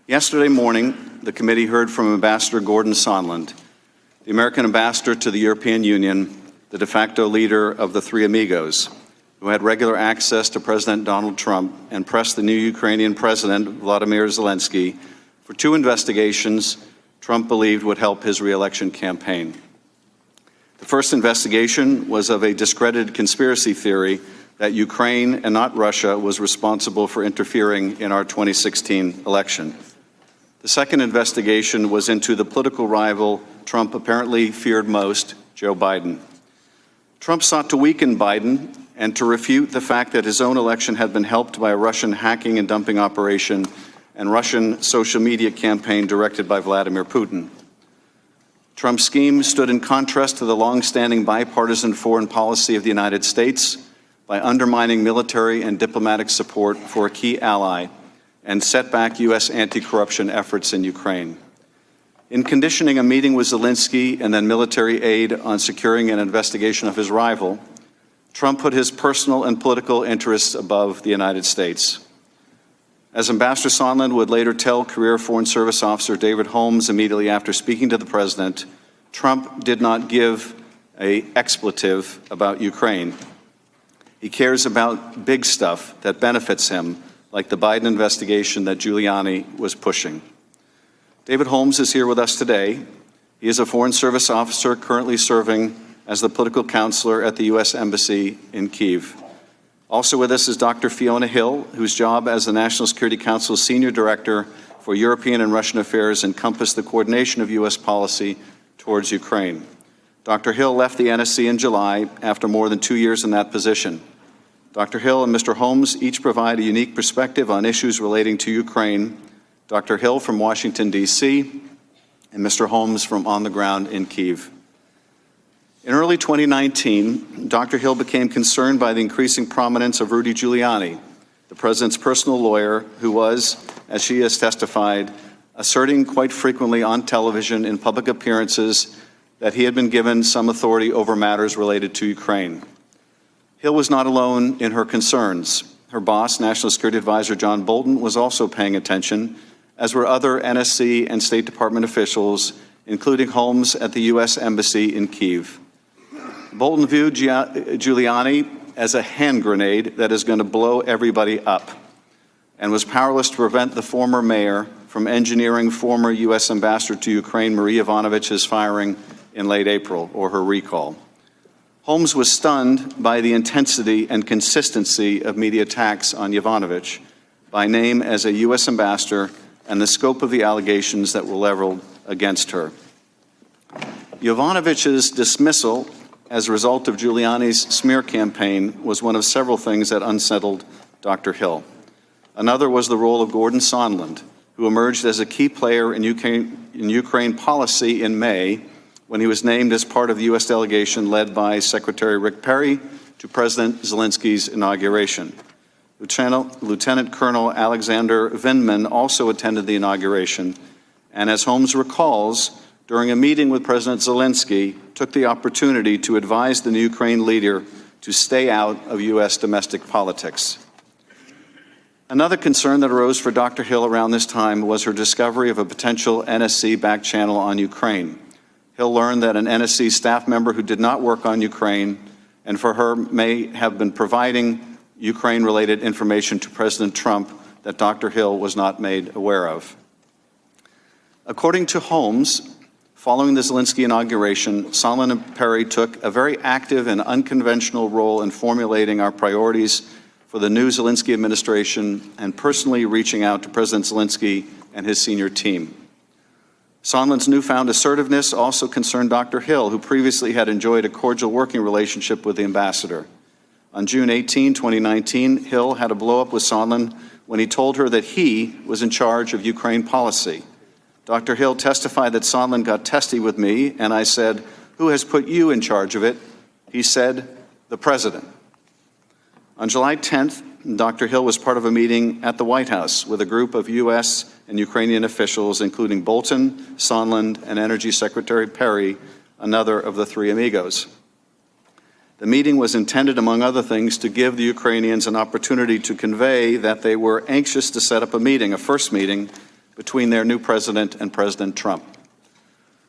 Yesterday morning, the committee heard from Ambassador Gordon Sondland, the American ambassador to the European Union, the de facto leader of the Three Amigos, who had regular access to President Donald Trump and pressed the new Ukrainian President, Vladimir Zelensky, for 2 investigations Trump believed would help his re-election campaign. The first investigation was of a discredited conspiracy theory that Ukraine and not Russia was responsible for interfering in our 2016 election. The second investigation was into the political rival Trump apparently feared most, Joe Biden. Trump sought to weaken Biden and to refute the fact that his own election had been helped by a Russian hacking and dumping operation and Russian social media campaign directed by Vladimir Putin. Trump's scheme stood in contrast to the long-standing bipartisan foreign policy of the United States by undermining military and diplomatic support for a key ally and set back U.S. anti-corruption efforts in Ukraine. In conditioning a meeting with Zelensky and then military aid on securing an investigation of his rival, Trump put his personal and political interests above the United States. As Ambassador Sondland would later tell career Foreign Service Officer David Holmes immediately after speaking to the President, Trump did not give an expletive about Ukraine. He cares about big stuff that benefits him, like the Biden investigation that Giuliani was pushing. David Holmes is here with us today. He is a Foreign Service officer currently serving as the political counselor at the U.S. Embassy in Kyiv. Also with us is Dr. Fiona Hill, whose job as the National Security Council's Senior Director for European and Russian Affairs encompassed the coordination of U.S. policy towards Ukraine. Dr. Hill left the NSC in July after more than 2 years in that position. Dr. Hill and Mr. Holmes each provide a unique perspective on issues relating to Ukraine. Dr. Hill from Washington, D.C., and Mr. Holmes from on the ground in Kyiv. In early 2019, Dr. Hill became concerned by the increasing prominence of Rudy Giuliani, the president's personal lawyer, who was, as she has testified, asserting quite frequently on television in public appearances that he had been given some authority over matters related to Ukraine. Hill was not alone in her concerns. Her boss, National Security Advisor John Bolton, was also paying attention, as were other NSC and State Department officials, including Holmes at the U.S. Embassy in Kyiv. Bolton viewed Giuliani as a hand grenade that is going to blow everybody up, and was powerless to prevent the former mayor from engineering former U.S. Ambassador to Ukraine Marie Yovanovitch's firing in late April, or her recall. Holmes was stunned by the intensity and consistency of media attacks on Yovanovitch, by name as a U.S. ambassador, and the scope of the allegations that were leveled against her. Yovanovitch's dismissal as a result of Giuliani's smear campaign was one of several things that unsettled Dr. Hill. Another was the role of Gordon Sondland, who emerged as a key player in Ukraine policy in May, when he was named as part of the U.S. delegation led by Secretary Rick Perry to President Zelensky's inauguration. Lieutenant Colonel Alexander Vindman also attended the inauguration, and as Holmes recalls, during a meeting with President Zelensky, took the opportunity to advise the new Ukraine leader to stay out of U.S. domestic politics. Another concern that arose for Dr. Hill around this time was her discovery of a potential NSC back channel on Ukraine. Hill learned that an NSC staff member who did not work on Ukraine and for her may have been providing Ukraine-related information to President Trump that Dr. Hill was not made aware of. According to Holmes, following the Zelensky inauguration, Sondland and Perry took a very active and unconventional role in formulating our priorities for the new Zelensky administration and personally reaching out to President Zelensky and his senior team. Sondland's newfound assertiveness also concerned Dr. Hill, who previously had enjoyed a cordial working relationship with the ambassador. On June 18, 2019, Hill had a blow-up with Sondland when he told her that he was in charge of Ukraine policy. Dr. Hill testified that Sondland got testy with me, and I said, "Who has put you in charge of it?" He said, "The President." On July 10th, Dr. Hill was part of a meeting at the White House with a group of U.S. and Ukrainian officials, including Bolton, Sondland, and Energy Secretary Perry, another of the Three Amigos. The meeting was intended, among other things, to give the Ukrainians an opportunity to convey that they were anxious to set up a meeting, a first meeting, between their new president and President Trump.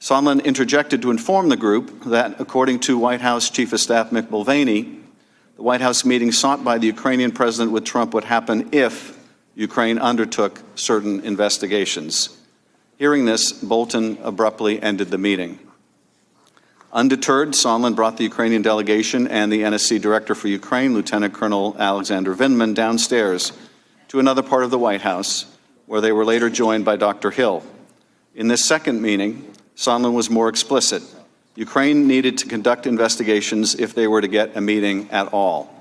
Sondland interjected to inform the group that, according to White House Chief of Staff Mick Mulvaney, the White House meeting sought by the Ukrainian president with Trump would happen if Ukraine undertook certain investigations. Hearing this, Bolton abruptly ended the meeting. Undeterred, Sondland brought the Ukrainian delegation and the NSC director for Ukraine, Lieutenant Colonel Alexander Vindman, downstairs to another part of the White House, where they were later joined by Dr. Hill. In this second meeting, Sondland was more explicit. Ukraine needed to conduct investigations if they were to get a meeting at all.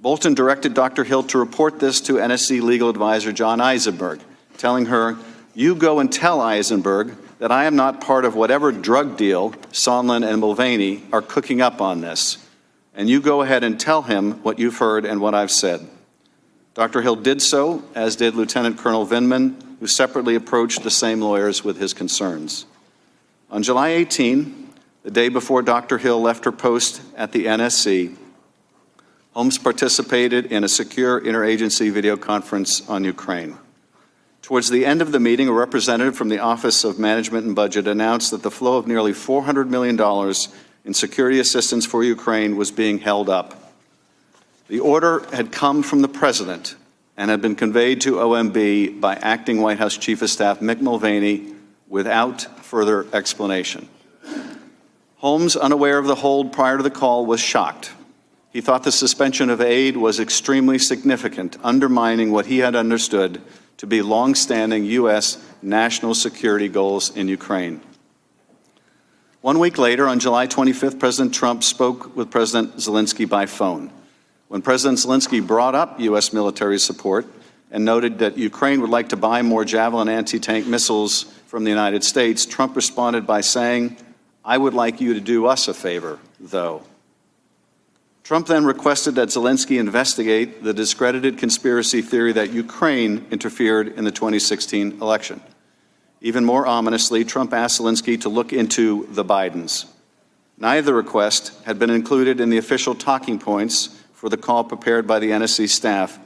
Bolton directed Dr. Hill to report this to NSC legal advisor John Eisenberg, telling her, "You go and tell Eisenberg that I am not part of whatever drug deal Sondland and Mulvaney are cooking up on this, and you go ahead and tell him what you've heard and what I've said." Dr. Hill did so, as did Lieutenant Colonel Vindman, who separately approached the same lawyers with his concerns. On July 18, the day before Dr. Hill left her post at the NSC, HOLMES participated in a secure interagency video conference on Ukraine. Towards the end of the meeting, a representative from the Office of Management and Budget announced that the flow of nearly $400 million in security assistance for Ukraine was being held up. The order had come from the President and had been conveyed to OMB by Acting White House Chief of Staff Mick Mulvaney without further explanation. HOLMES, unaware of the hold prior to the call, was shocked. He thought the suspension of aid was extremely significant, undermining what he had understood to be long-standing U.S. national security goals in Ukraine. 1 week later, on July 25th, President Trump spoke with President Zelensky by phone. When President Zelensky brought up U.S. military support and noted that Ukraine would like to buy more Javelin anti-tank missiles from the United States, Trump responded by saying, "I would like you to do us a favor, though." Trump then requested that Zelensky investigate the discredited conspiracy theory that Ukraine interfered in the 2016 election. Even more ominously, Trump asked Zelensky to look into the Bidens. Neither request had been included in the official talking points for the call prepared by the NSC staff,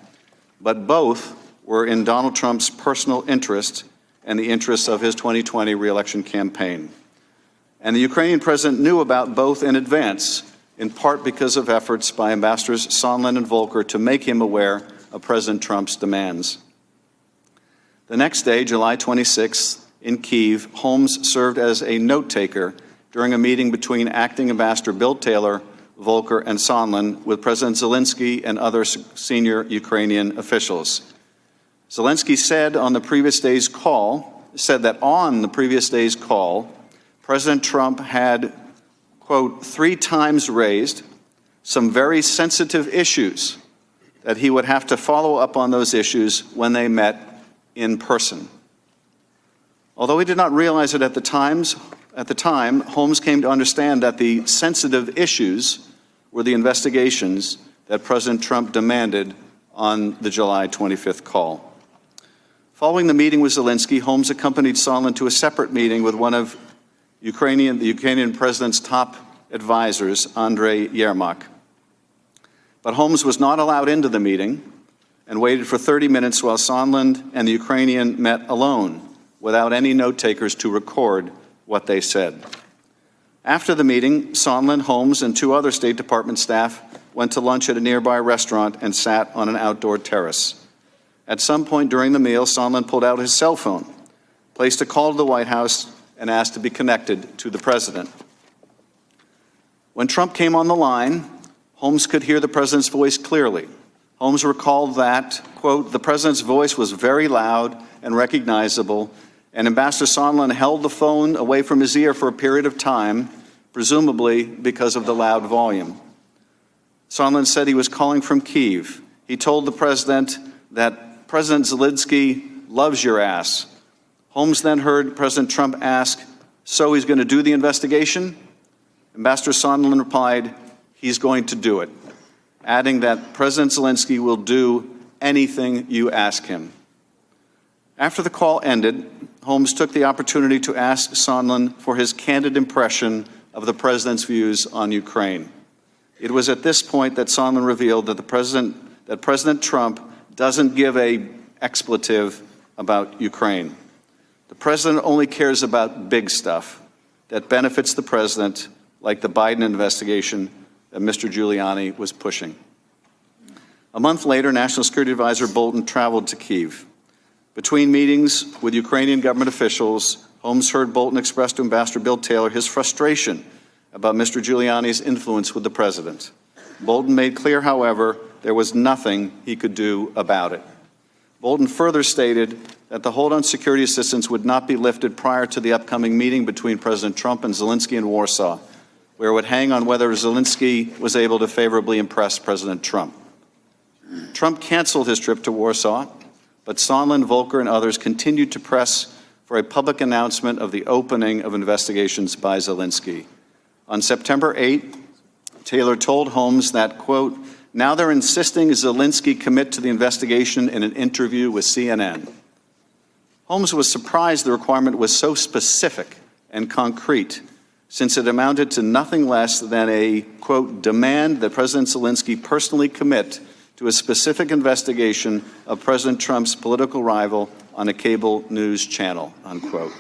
but both were in Donald Trump's personal interest and the interests of his 2020 re-election campaign. And the Ukrainian president knew about both in advance, in part because of efforts by Ambassadors Sondland and Volker to make him aware of President Trump's demands. The next day, July 26th, in Kyiv, HOLMES served as a note-taker during a meeting between Acting Ambassador Bill Taylor, Volker, and Sondland with President Zelensky and other senior Ukrainian officials. Zelensky said that on the previous day's call, President Trump had, quote, 3 times raised some very sensitive issues that he would have to follow up on those issues when they met in person. Although he did not realize it at the time, HOLMES came to understand that the sensitive issues were the investigations that President Trump demanded on the July 25th call. Following the meeting with Zelensky, HOLMES accompanied Sondland to a separate meeting with one of the Ukrainian president's top advisors, Andrei Yermak. But HOLMES was not allowed into the meeting and waited for 30 minutes while Sondland and the Ukrainian met alone, without any note-takers to record what they said. After the meeting, Sondland, HOLMES, and 2 other State Department staff went to lunch at a nearby restaurant and sat on an outdoor terrace. At some point during the meal, Sondland pulled out his cell phone, placed a call to the White House, and asked to be connected to the president. When Trump came on the line, HOLMES could hear the president's voice clearly. HOLMES recalled that, quote, the president's voice was very loud and recognizable, and Ambassador Sondland held the phone away from his ear for a period of time, presumably because of the loud volume. Sondland said he was calling from Kyiv. He told the president that President Zelensky loves your ass. HOLMES then heard President Trump ask, "So he's going to do the investigation?" Ambassador Sondland replied, "He's going to do it," adding that President Zelensky will do anything you ask him. After the call ended, HOLMES took the opportunity to ask Sondland for his candid impression of the president's views on Ukraine. It was at this point that Sondland revealed that President Trump doesn't give an expletive about Ukraine. The president only cares about big stuff that benefits the president, like the Biden investigation that Mr. Giuliani was pushing. A month later, National Security Advisor Bolton traveled to Kyiv. Between meetings with Ukrainian government officials, Holmes heard Bolton express to Ambassador Bill Taylor his frustration about Mr. Giuliani's influence with the president. Bolton made clear, however, there was nothing he could do about it. Bolton further stated that the hold on security assistance would not be lifted prior to the upcoming meeting between President Trump and Zelensky in Warsaw, where it would hang on whether Zelensky was able to favorably impress President Trump. Trump canceled his trip to Warsaw, but Sondland, Volker, and others continued to press for a public announcement of the opening of investigations by Zelensky. On September 8, Taylor told Holmes that, quote, now they're insisting Zelensky commit to the investigation in an interview with CNN. Holmes was surprised the requirement was so specific and concrete, since it amounted to nothing less than a, quote, demand that President Zelensky personally commit to a specific investigation of President Trump's political rival on a cable news channel, unquote.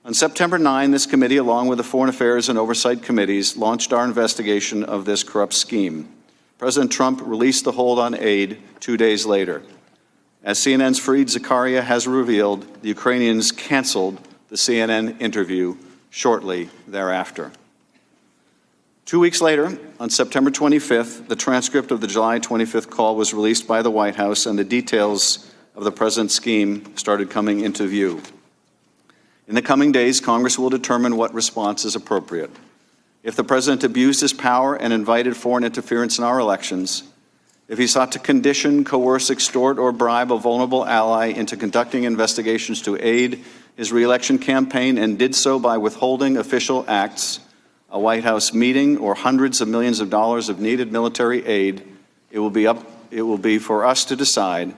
On September 9, this committee, along with the Foreign Affairs and Oversight Committees, launched our investigation of this corrupt scheme. President Trump released the hold on aid 2 days later. As CNN's Fareed Zakaria has revealed, the Ukrainians canceled the CNN interview shortly thereafter. 2 weeks later, on September 25th, the transcript of the July 25th call was released by the White House, and the details of the president's scheme started coming into view. In the coming days, Congress will determine what response is appropriate. If the president abused his power and invited foreign interference in our elections, if he sought to condition, coerce, extort, or bribe a vulnerable ally into conducting investigations to aid his re-election campaign and did so by withholding official acts, a White House meeting, or hundreds of millions of dollars of needed military aid, it will be for us to decide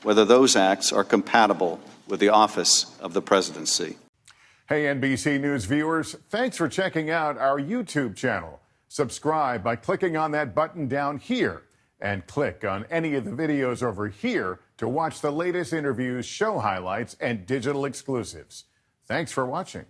whether those acts are compatible with the office of the presidency. Hey, NBC News viewers, thanks for checking out our YouTube channel. Subscribe by clicking on that button down here and click on any of the videos over here to watch the latest interviews, show highlights, and digital exclusives. Thanks for watching.